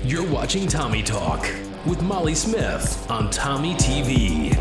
You're watching Tommy Talk with Molly Smith on Tommy TV.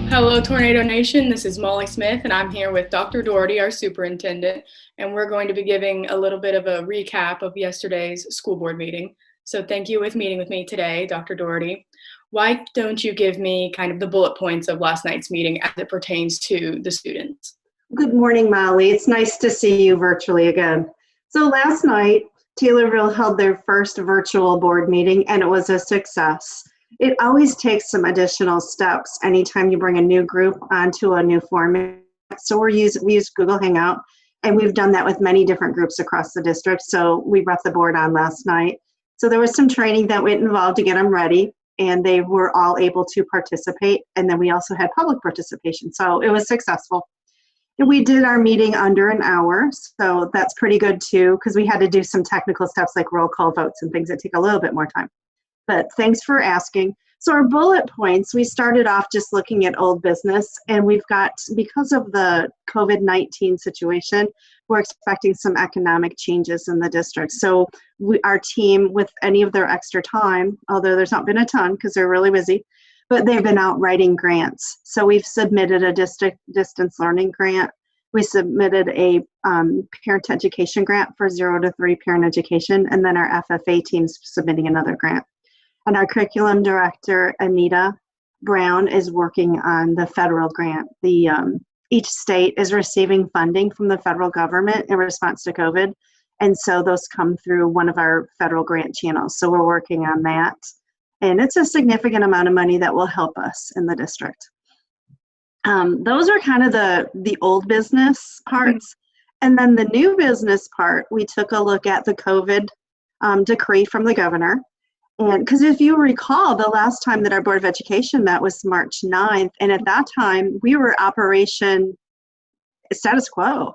Hello, Tornado Nation. This is Molly Smith, and I'm here with Dr. Dougherty, our superintendent, and we're going to be giving a little bit of a recap of yesterday's school board meeting. So thank you for meeting with me today, Dr. Dougherty. Why don't you give me kind of the bullet points of last night's meeting as it pertains to the students? Good morning, Molly. It's nice to see you virtually again. So last night, Taylorville held their first virtual board meeting, and it was a success. It always takes some additional steps anytime you bring a new group onto a new format. So we use Google Hangout, and we've done that with many different groups across the district. So we brought the board on last night. So there was some training that went involved to get them ready, and they were all able to participate. And then we also had public participation. So it was successful. And we did our meeting under an hour. So that's pretty good too, because we had to do some technical steps like roll call votes and things that take a little bit more time. But thanks for asking. So our bullet points, we started off just looking at old business, and we've got, because of the COVID-19 situation, we're expecting some economic changes in the district. So our team, with any of their extra time, although there's not been a ton because they're really busy, but they've been out writing grants. So we've submitted a district distance learning grant. We submitted a parent education grant for 0 to 3 parent education, and then our FFA team's submitting another grant. And our curriculum director, Anita Brown, is working on the federal grant. Each state is receiving funding from the federal government in response to COVID. And so those come through one of our federal grant channels. So we're working on that. And it's a significant amount of money that will help us in the district. Those are kind of the old business parts. And then the new business part, we took a look at the COVID decree from the governor. And because if you recall, the last time that our Board of Education met was March 9th, and at that time we were operation status quo.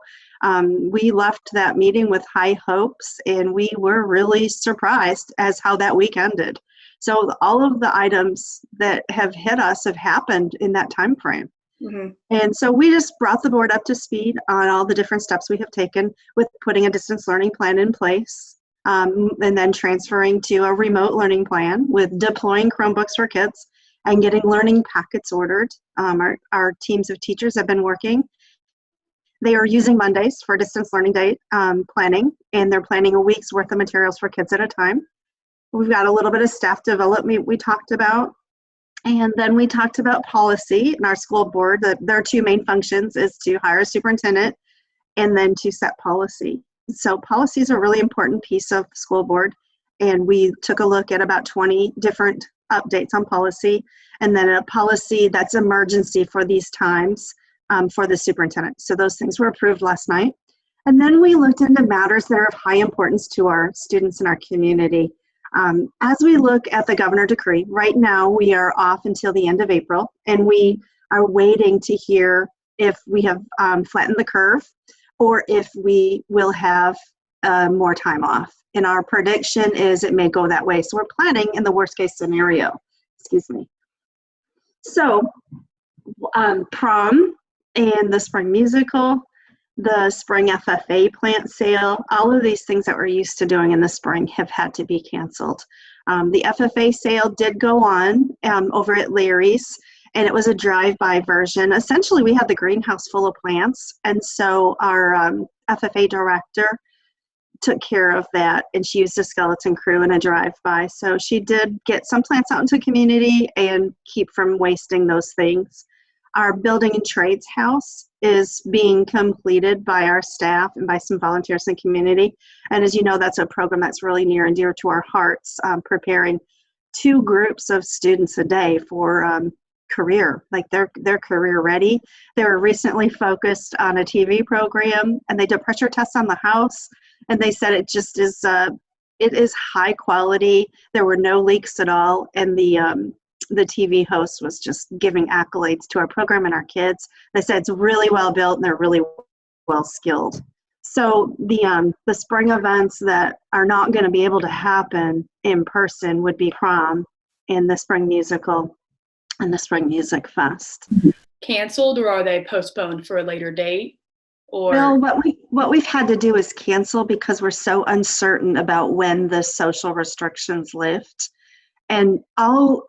We left that meeting with high hopes, and we were really surprised as how that week ended. So all of the items that have hit us have happened in that time frame. Mm-hmm. And so we just brought the board up to speed on all the different steps we have taken with putting a distance learning plan in place. And then transferring to a remote learning plan with deploying Chromebooks for kids and getting learning packets ordered. Our teams of teachers have been working. They are using Mondays for distance learning day planning, and they're planning a week's worth of materials for kids at a time. We've got a little bit of staff development we talked about. And then we talked about policy in our school board. Their two main functions is to hire a superintendent and then to set policy. So policies are a really important piece of the school board, and we took a look at about 20 different updates on policy, and then a policy that's emergency for these times for the superintendent. So those things were approved last night. And then we looked into matters that are of high importance to our students in our community. As we look at the governor decree, right now we are off until the end of April, and we are waiting to hear if we have flattened the curve, or if we will have more time off. And our prediction is it may go that way. So we're planning in the worst case scenario. Excuse me. So prom and the spring musical, the spring FFA plant sale, all of these things that we're used to doing in the spring have had to be canceled. The FFA sale did go on over at Larry's, and it was a drive-by version. Essentially, we had the greenhouse full of plants, and so our FFA director took care of that, and she used a skeleton crew in a drive-by. So she did get some plants out into the community and keep from wasting those things. Our building and trades house is being completed by our staff and by some volunteers in the community. And as you know, that's a program that's really near and dear to our hearts, preparing 2 groups of students a day for career, like they're career ready. They were recently focused on a TV program, and they did pressure tests on the house, and they said it just is it is high quality. There were no leaks at all, and the TV host was just giving accolades to our program and our kids. They said it's really well built and they're really well skilled. So the spring events that are not going to be able to happen in person would be prom and the spring musical and the Spring Music Fest. canceled, or are they postponed for a later date? Well, Or what we've had to do is cancel because we're so uncertain about when the social restrictions lift. And all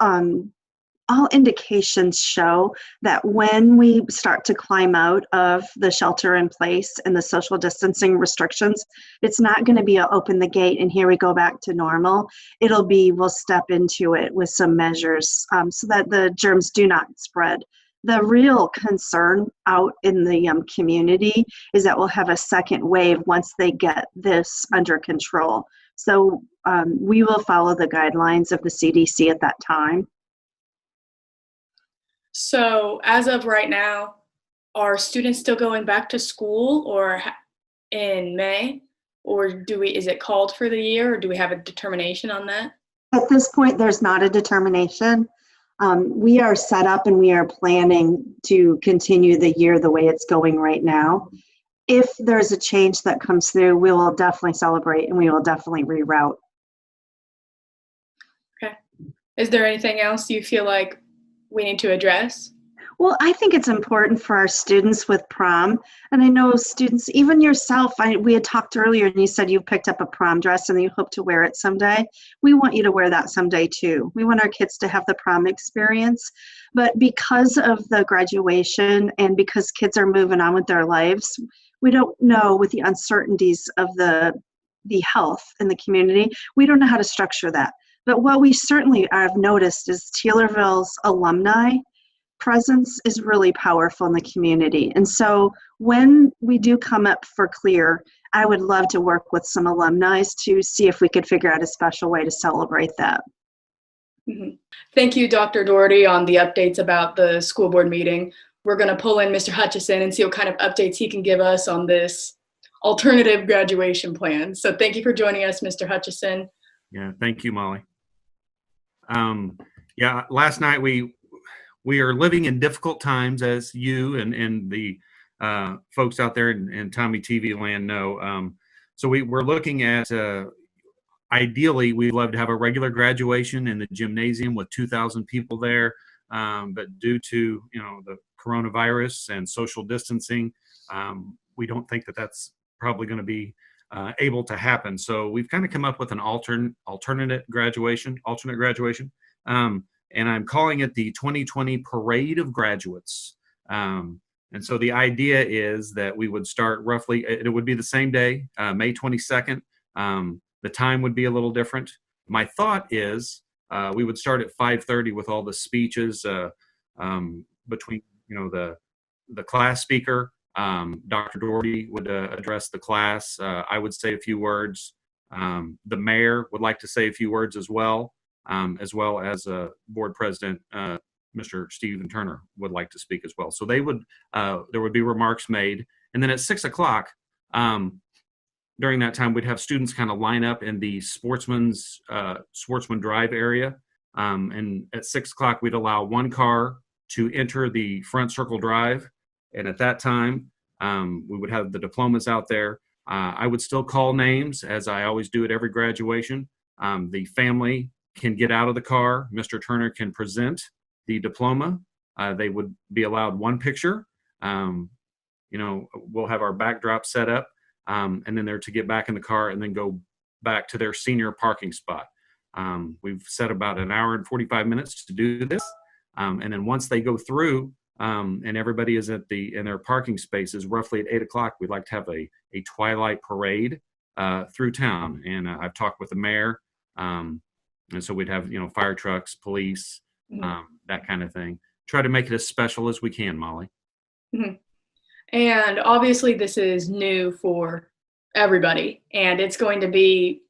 indications show that when we start to climb out of the shelter in place and the social distancing restrictions, it's not going to be a open the gate and here we go back to normal. It'll be we'll step into it with some measures so that the germs do not spread. The real concern out in the community is that we'll have a second wave once they get this under control. So we will follow the guidelines of the CDC at that time. so as of right now, are students still going back to school or in May? Or is it called for the year, or do we have a determination on that? At this point, there's not a determination. We are set up and we are planning to continue the year the way it's going right now. If there's a change that comes through, we will definitely celebrate and we will definitely reroute. Okay. Is there anything else you feel like we need to address? Well, I think it's important for our students with prom, and I know students, even yourself, we had talked earlier and you said you picked up a prom dress and you hope to wear it someday. We want you to wear that someday too. We want our kids to have the prom experience, but because of the graduation and because kids are moving on with their lives, we don't know with the uncertainties of the health in the community, we don't know how to structure that. But what we certainly have noticed is Taylorville's alumni presence is really powerful in the community. And so when we do come up for clear, I would love to work with some alumni to see if we could figure out a special way to celebrate that. Mm-hmm. Thank you, Dr. Dougherty, on the updates about the school board meeting. We're going to pull in Mr. Hutchison and see what kind of updates he can give us on this alternative graduation plan. So thank you for joining us, Mr. Hutchison. Yeah, thank you, Molly. Yeah, last night we are living in difficult times, as you and the folks out there in Tommy TV land know. So we're looking at, ideally, we'd love to have a regular graduation in the gymnasium with 2,000 people there. But due to, the coronavirus and social distancing, we don't think that that's probably going to be able to happen. So we've kind of come up with an alternate graduation. And I'm calling it the 2020 Parade of Graduates. And so the idea is that we would start roughly, it would be the same day, May 22nd. The time would be a little different. My thought is we would start at 5:30 with all the speeches between, the class speaker. Dr. Dougherty would address the class. I would say a few words. The mayor would like to say a few words as well as board president, Mr. Stephen Turner would like to speak as well. So there would be remarks made. And then at 6 o'clock, during that time, we'd have students kind of line up in the Sportsman Drive area. And at 6 o'clock, we'd allow one car to enter the front circle drive. And at that time, we would have the diplomas out there. I would still call names, as I always do at every graduation. The family can get out of the car. Mr. Turner can present the diploma. They would be allowed one picture. We'll have our backdrop set up, and then they're to get back in the car and then go back to their senior parking spot. We've set about an hour and 45 minutes to do this. And then once they go through, and everybody is in their parking spaces, roughly at 8 o'clock, we'd like to have a twilight parade through town. And I've talked with the mayor. And so we'd have, fire trucks, police, that kind of thing. Try to make it as special as we can, Molly. Mm-hmm. And obviously this is new for everybody, and it's going to be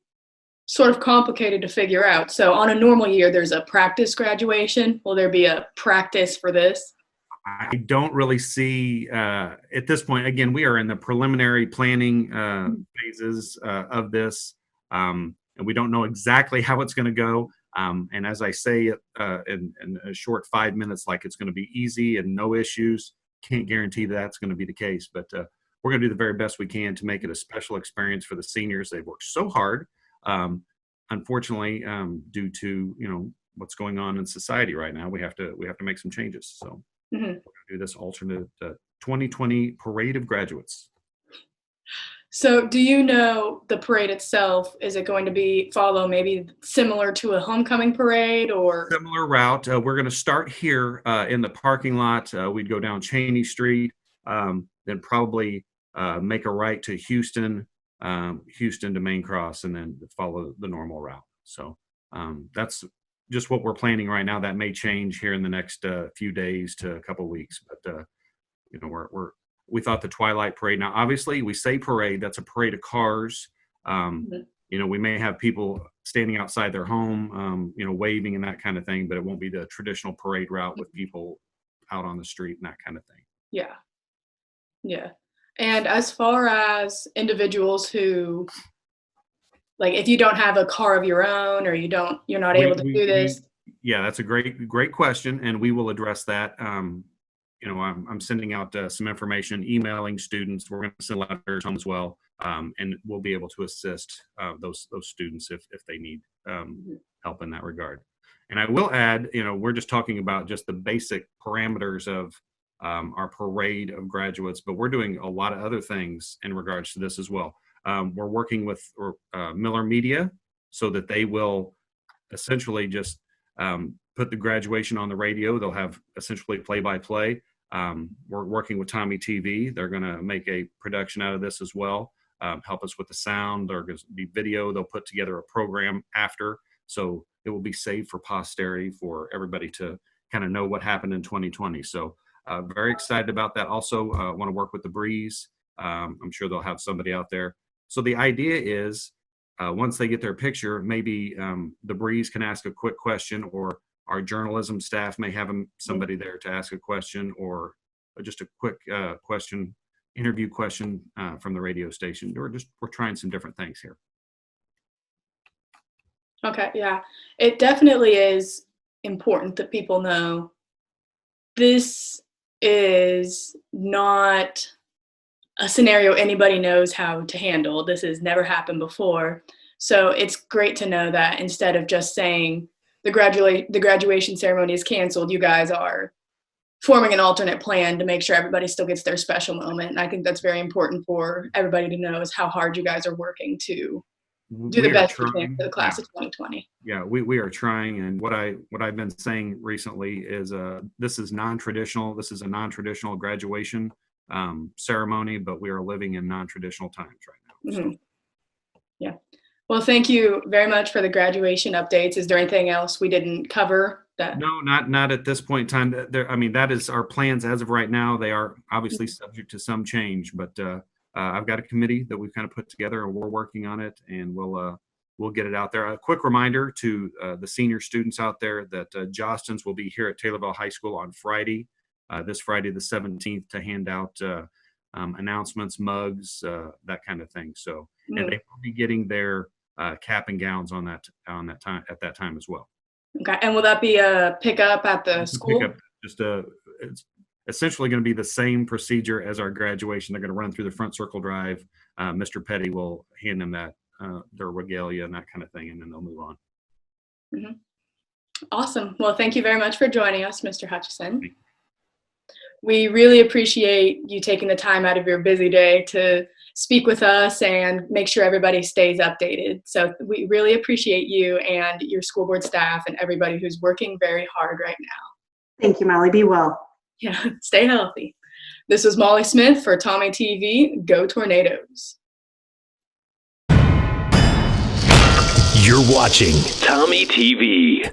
sort of complicated to figure out. So on a normal year, there's a practice graduation. Will there be a practice for this? I don't really see, at this point, again, we are in the preliminary planning phases of this. And we don't know exactly how it's going to go. And as I say in a short 5 minutes, like it's going to be easy and no issues, can't guarantee that's going to be the case. But we're going to do the very best we can to make it a special experience for the seniors. They've worked so hard, unfortunately, due to what's going on in society right now. We have to make some changes. So we're going to do this alternate 2020 Parade of Graduates. So do you know the parade itself? Is it going to follow maybe similar to a homecoming parade or? Similar route. We're going to start here in the parking lot. We'd go down Cheney Street, then probably make a right to Houston, Houston to Main Cross, and then follow the normal route. So that's just what we're planning right now. That may change here in the next few days to a couple weeks, but we thought the Twilight Parade. Now, obviously, we say parade. That's a parade of cars. We may have people standing outside their home, waving and that kind of thing, but it won't be the traditional parade route with people out on the street and that kind of thing. Yeah. Yeah. And as far as individuals who, like, if you don't have a car of your own or you're not able to do this. Yeah, that's a great question, and we will address that. I'm sending out some information, emailing students. We're going to send letters home as well, and we'll be able to assist those students if they need help in that regard. And I will add, we're just talking about just the basic parameters of our parade of graduates, but we're doing a lot of other things in regards to this as well. We're working with Miller Media so that they will essentially just put the graduation on the radio. They'll have essentially play-by-play. We're working with Tommy TV. They're going to make a production out of this as well, help us with the sound. There's going to be video. They'll put together a program after, so it will be saved for posterity for everybody to kind of know what happened in 2020. So very excited about that. Also want to work with the Breeze. I'm sure they'll have somebody out there. So the idea is once they get their picture, maybe the Breeze can ask a quick question, or our journalism staff may have somebody there to ask a question, or just a quick interview question from the radio station. We're trying some different things here. Okay, yeah. It definitely is important that people know this is not a scenario anybody knows how to handle. This has never happened before. So it's great to know that instead of just saying the graduation ceremony is canceled, you guys are forming an alternate plan to make sure everybody still gets their special moment. And I think that's very important for everybody to know, is how hard you guys are working to do the best you can for the class of 2020. Yeah, we are trying, and what I've been saying recently is this is non-traditional. This is a non-traditional graduation ceremony, but we are living in non-traditional times right now. So. Yeah. Well, thank you very much for the graduation updates. Is there anything else we didn't cover? No, not at this point in time. That is our plans as of right now. They are obviously subject to some change, but I've got a committee that we've kind of put together, and we're working on it, and we'll get it out there. A quick reminder to the senior students out there that Jostens will be here at Taylorville High School on Friday, this Friday the 17th, to hand out announcements, mugs, that kind of thing. So, and they will be getting their cap and gowns on that time at that time as well. Okay, and will that be a pickup at the school? Pickup, it's essentially going to be the same procedure as our graduation. They're going to run through the front circle drive. Mr. Petty will hand them their regalia and that kind of thing, and then they'll move on. Mm-hmm. Awesome. Well, thank you very much for joining us, Mr. Hutchison. We really appreciate you taking the time out of your busy day to speak with us and make sure everybody stays updated. So we really appreciate you and your school board staff and everybody who's working very hard right now. Thank you, Molly. Be well. Yeah, stay healthy. This was Molly Smith for Tommy TV. Go Tornadoes. You're watching Tommy TV.